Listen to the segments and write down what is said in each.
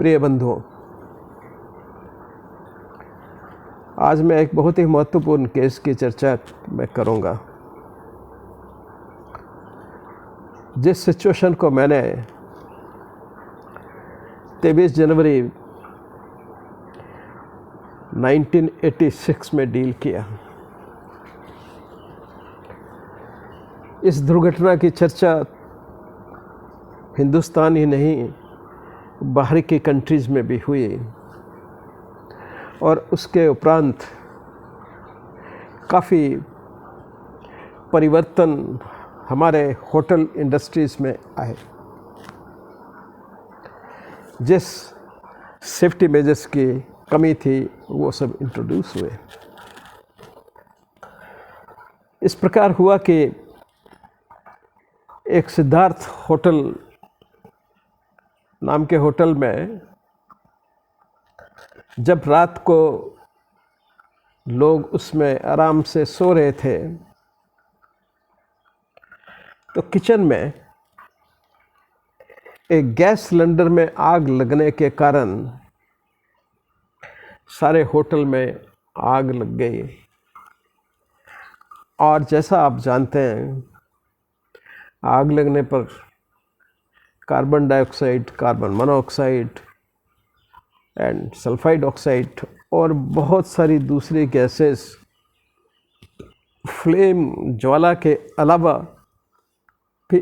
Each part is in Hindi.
प्रिय बंधुओं, आज मैं एक बहुत ही महत्वपूर्ण केस की चर्चा मैं करूंगा। जिस सिचुएशन को मैंने 23 जनवरी 1986 में डील किया, इस दुर्घटना की चर्चा हिंदुस्तान ही नहीं बाहर की कंट्रीज़ में भी हुई और उसके उपरांत काफ़ी परिवर्तन हमारे होटल इंडस्ट्रीज़ में आए। जिस सेफ्टी मेजर्स की कमी थी वो सब इंट्रोड्यूस हुए। इस प्रकार हुआ कि एक सिद्धार्थ होटल नाम के होटल में जब रात को लोग उसमें आराम से सो रहे थे तो किचन में एक गैस सिलेंडर में आग लगने के कारण सारे होटल में आग लग गई। और जैसा आप जानते हैं, आग लगने पर carbon dioxide, carbon monoxide and sulphide oxide और बहुत सारी दूसरी गैसेस फ्लेम ज्वाला के अलावा भी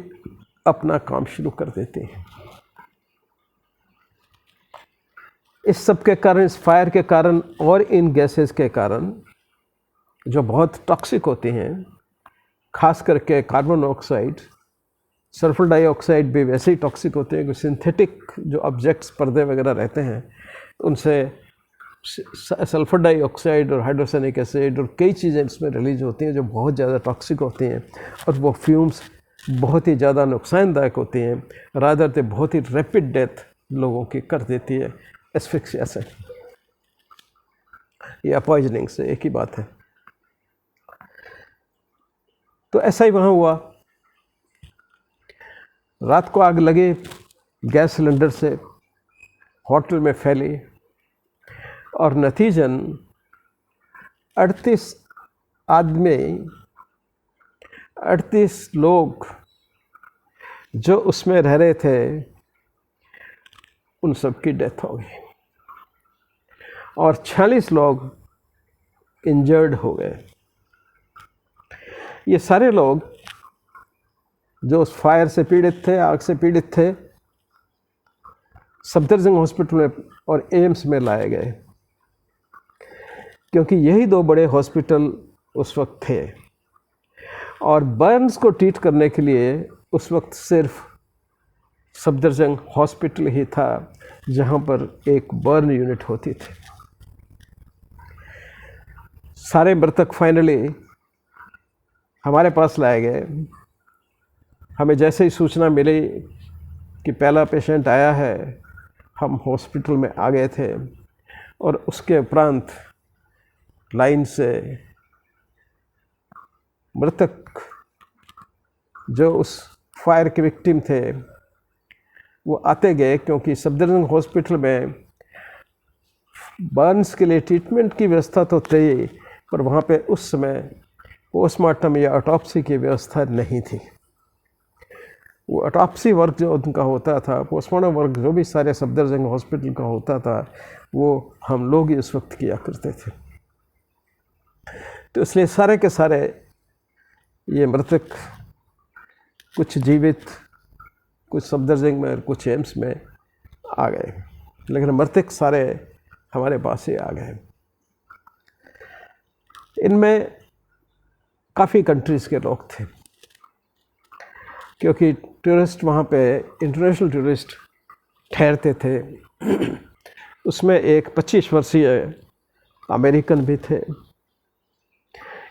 अपना काम शुरू कर देते हैं। इस सब के कारण, इस फायर के कारण और इन गैसेस के कारण जो बहुत टॉक्सिक होती हैं, खास करके कार्बन ऑक्साइड, सल्फर डाइऑक्साइड भी वैसे ही टॉक्सिक होते हैं कि सिंथेटिक जो ऑब्जेक्ट्स, पर्दे वगैरह रहते हैं, उनसे सल्फर डाइऑक्साइड और हाइड्रोसनिक एसिड और कई चीज़ें इसमें रिलीज होती हैं जो बहुत ज़्यादा टॉक्सिक होती हैं और वो फ्यूम्स बहुत ही ज़्यादा नुकसानदायक होती हैं। रादर ते बहुत ही रैपिड डेथ लोगों की कर देती है एस्फिक्सिया से या पॉइजनिंग से, एक ही बात है। तो ऐसा ही वहाँ हुआ। रात को आग लगी, गैस सिलेंडर से होटल में फैली और नतीजन 38 आदमी, 38 लोग जो उसमें रह रहे थे, उन सब की डेथ हो गई और 46 लोग इंजर्ड हो गए। ये सारे लोग जो उस फायर से पीड़ित थे, आग से पीड़ित थे, सफदरजंग हॉस्पिटल में और एम्स में लाए गए, क्योंकि यही दो बड़े हॉस्पिटल उस वक्त थे। और बर्न्स को ट्रीट करने के लिए उस वक्त सिर्फ सफदरजंग हॉस्पिटल ही था जहां पर एक बर्न यूनिट होती थी। सारे मृतक फाइनली हमारे पास लाए गए। हमें जैसे ही सूचना मिली कि पहला पेशेंट आया है, हम हॉस्पिटल में आ गए थे और उसके उपरांत लाइन से मृतक जो उस फायर के विक्टिम थे वो आते गए, क्योंकि सफदरजंग हॉस्पिटल में बर्न्स के लिए ट्रीटमेंट की व्यवस्था तो थी, पर वहाँ पे उस समय पोस्टमार्टम या ऑटोप्सी की व्यवस्था नहीं थी। वो ऑटोप्सी वर्क जो उनका होता था, पोस्टमार्टम वर्क जो भी सारे सफदरजंग हॉस्पिटल का होता था, वो हम लोग ही उस वक्त किया करते थे। तो इसलिए सारे के सारे ये मृतक कुछ जीवित, कुछ सफदरजंग में, कुछ एम्स में आ गए, लेकिन मृतक सारे हमारे पास ही आ गए। इनमें काफ़ी कंट्रीज़ के लोग थे, क्योंकि टूरिस्ट वहाँ पे इंटरनेशनल टूरिस्ट ठहरते थे। उसमें एक 25 वर्षीय अमेरिकन भी थे,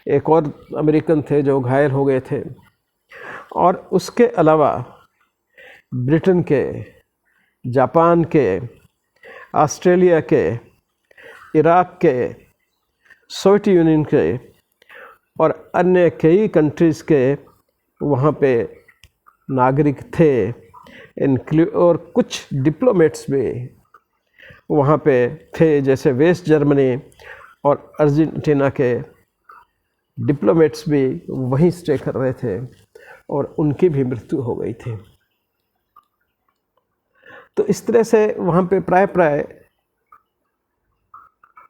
एक और अमेरिकन थे जो घायल हो गए थे, और उसके अलावा ब्रिटेन के, जापान के, ऑस्ट्रेलिया के, इराक के, सोवियत यूनियन के और अन्य कई कंट्रीज़ के वहाँ पे नागरिक थे, और कुछ डिप्लोमेट्स भी वहाँ पे थे, जैसे वेस्ट जर्मनी और अर्जेंटीना के डिप्लोमेट्स भी वहीं स्टे कर रहे थे और उनकी भी मृत्यु हो गई थी। तो इस तरह से वहाँ पे प्राय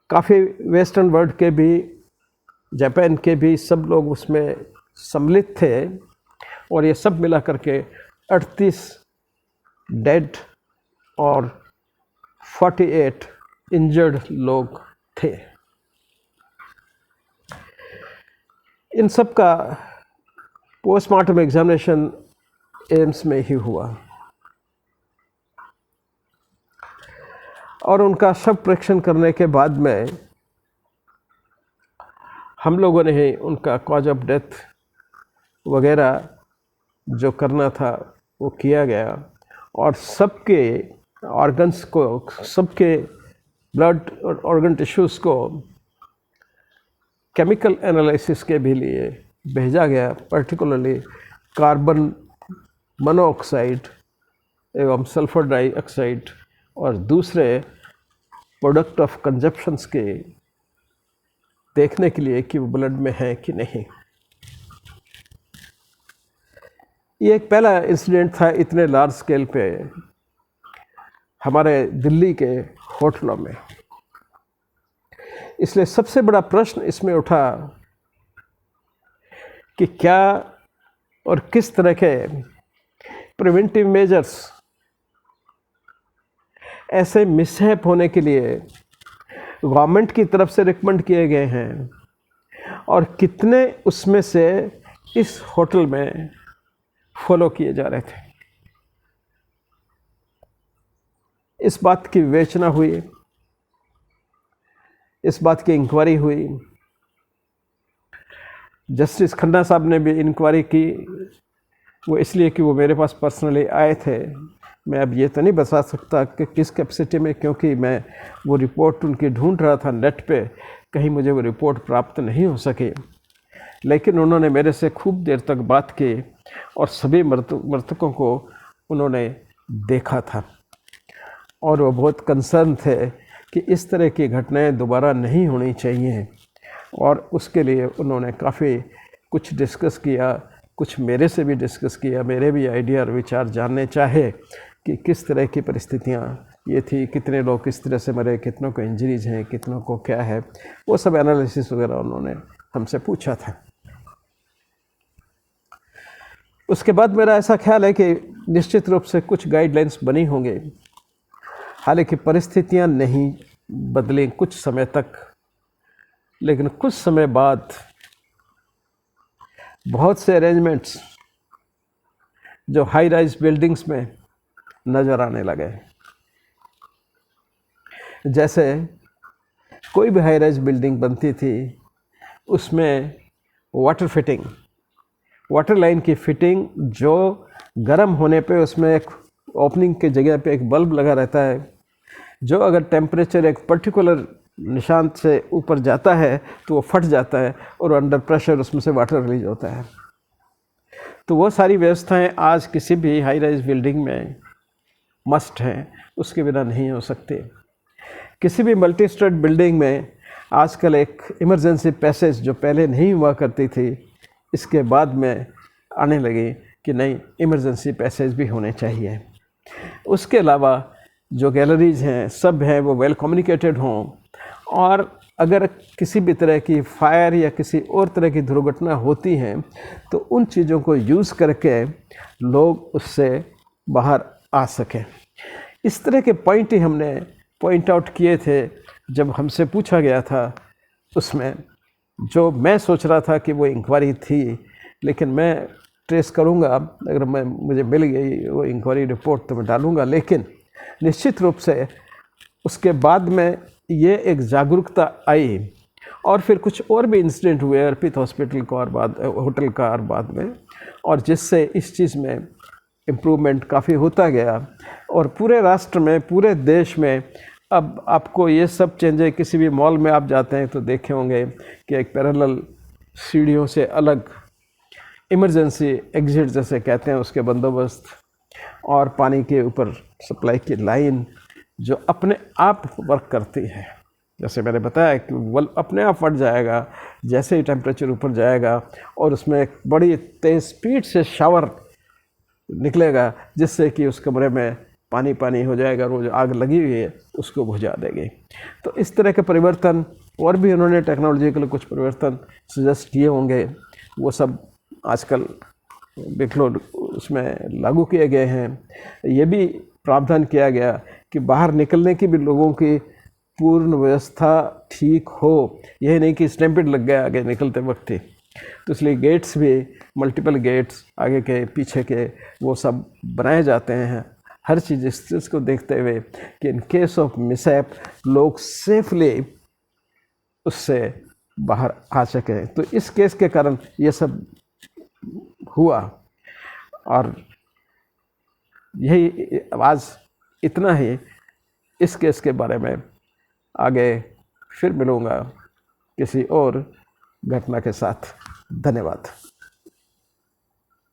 काफ़ी वेस्टर्न वर्ल्ड के भी, जापान के भी सब लोग उसमें सम्मिलित थे और ये सब मिला करके 38 डेड और 48 इंजर्ड लोग थे। इन सब का पोस्टमार्टम एग्जामिनेशन एम्स में ही हुआ और उनका शव परीक्षण करने के बाद में हम लोगों ने ही उनका कॉज ऑफ डेथ वगैरह जो करना था वो किया गया और सबके ऑर्गन्स को, सबके ब्लड और ऑर्गन टिश्यूज़ को केमिकल एनालिसिस के भी लिए भेजा गया, पर्टिकुलरली कार्बन मोनोऑक्साइड एवं सल्फर डाइऑक्साइड और दूसरे प्रोडक्ट ऑफ कंजप्शंस के देखने के लिए कि वो ब्लड में है कि नहीं। ये एक पहला इंसिडेंट था इतने लार्ज स्केल पे हमारे दिल्ली के होटलों में। इसलिए सबसे बड़ा प्रश्न इसमें उठा कि क्या और किस तरह के प्रिवेंटिव मेजर्स ऐसे मिसहैप होने के लिए गवर्नमेंट की तरफ से रिकमेंड किए गए हैं और कितने उसमें से इस होटल में फॉलो किए जा रहे थे। इस बात की विवेचना हुई, इस बात की इंक्वायरी हुई। जस्टिस खन्ना साहब ने भी इंक्वायरी की, वो इसलिए कि वो मेरे पास पर्सनली आए थे। मैं अब ये तो नहीं बता सकता कि किस कैपेसिटी में, क्योंकि मैं वो रिपोर्ट उनकी ढूंढ रहा था नेट पे, कहीं मुझे वो रिपोर्ट प्राप्त नहीं हो सकी। लेकिन उन्होंने मेरे से खूब देर तक बात की और सभी मृतकों को उन्होंने देखा था और वो बहुत कंसर्न थे कि इस तरह की घटनाएं दोबारा नहीं होनी चाहिए और उसके लिए उन्होंने काफ़ी कुछ डिस्कस किया, कुछ मेरे से भी डिस्कस किया, मेरे भी आइडिया और विचार जानने चाहे कि किस तरह की परिस्थितियाँ ये थी, कितने लोग किस तरह से मरे, कितनों को इंजरीज हैं, कितनों को क्या है, वो सब एनालिसिस वगैरह उन्होंने हमसे पूछा था। उसके बाद मेरा ऐसा ख्याल है कि निश्चित रूप से कुछ गाइडलाइंस बनी होंगे, हालांकि परिस्थितियां नहीं बदलें कुछ समय तक, लेकिन कुछ समय बाद बहुत से अरेंजमेंट्स जो हाई राइज बिल्डिंग्स में नज़र आने लगे। जैसे कोई भी हाई राइज बिल्डिंग बनती थी उसमें वाटर फिटिंग, वाटर लाइन की फिटिंग, जो गर्म होने पे उसमें एक ओपनिंग के जगह पे एक बल्ब लगा रहता है, जो अगर टेम्परेचर एक पर्टिकुलर निशान से ऊपर जाता है तो वो फट जाता है और अंडर प्रेशर उसमें से वाटर रिलीज होता है। तो वो सारी व्यवस्थाएं आज किसी भी हाई राइज बिल्डिंग में मस्ट हैं, उसके बिना नहीं हो सकते। किसी भी मल्टी स्टोरेड बिल्डिंग में आजकल एक इमरजेंसी पैसेज जो पहले नहीं हुआ करती थी, इसके बाद में आने लगी कि नहीं, इमरजेंसी पैसेज भी होने चाहिए। उसके अलावा जो गैलरीज हैं सब हैं वो वेल कम्युनिकेटेड हों, और अगर किसी भी तरह की फायर या किसी और तरह की दुर्घटना होती हैं तो उन चीज़ों को यूज़ करके लोग उससे बाहर आ सकें। इस तरह के पॉइंट ही हमने पॉइंट आउट किए थे जब हमसे पूछा गया था उसमें। जो मैं सोच रहा था कि वो इंक्वायरी थी, लेकिन मैं ट्रेस करूँगा, अगर मुझे मिल गई वो इंक्वायरी रिपोर्ट तो मैं डालूँगा। लेकिन निश्चित रूप से उसके बाद में ये एक जागरूकता आई और फिर कुछ और भी इंसिडेंट हुए अर्पित हॉस्पिटल का और बाद होटल का और बाद में, और जिससे इस चीज़ में इम्प्रूवमेंट काफ़ी होता गया। और पूरे राष्ट्र में, पूरे देश में अब आपको ये सब चेंजेस, किसी भी मॉल में आप जाते हैं तो देखे होंगे कि एक पैरेलल सीढ़ियों से अलग इमरजेंसी एग्जिट जैसे कहते हैं उसके बंदोबस्त, और पानी के ऊपर सप्लाई की लाइन, जो अपने आप वर्क करती है। जैसे मैंने बताया कि बल्ब अपने आप फट जाएगा जैसे ही टेम्परेचर ऊपर जाएगा, और उसमें एक बड़ी तेज़ स्पीड से शावर निकलेगा जिससे कि उस कमरे में पानी पानी हो जाएगा, और वो जो आग लगी हुई है उसको बुझा देगी। तो इस तरह के परिवर्तन, और भी उन्होंने टेक्नोलॉजी के लिए कुछ परिवर्तन सजेस्ट किए होंगे, वो सब आजकल देख लो उसमें लागू किए गए हैं। ये भी प्रावधान किया गया कि बाहर निकलने की भी लोगों की पूर्ण व्यवस्था ठीक हो, यह नहीं कि स्टैम्पिड लग गया आगे निकलते वक्त ही। तो इसलिए गेट्स भी, मल्टीपल गेट्स आगे के पीछे के, वो सब बनाए जाते हैं, हर चीज़ इस चीज़ को देखते हुए कि इन केस ऑफ मिसहैप लोग सेफली उससे बाहर आ सकें। तो इस केस के कारण ये सब हुआ। और यही आज इतना ही इस केस के बारे में। आगे फिर मिलूँगा किसी और घटना के साथ। धन्यवाद।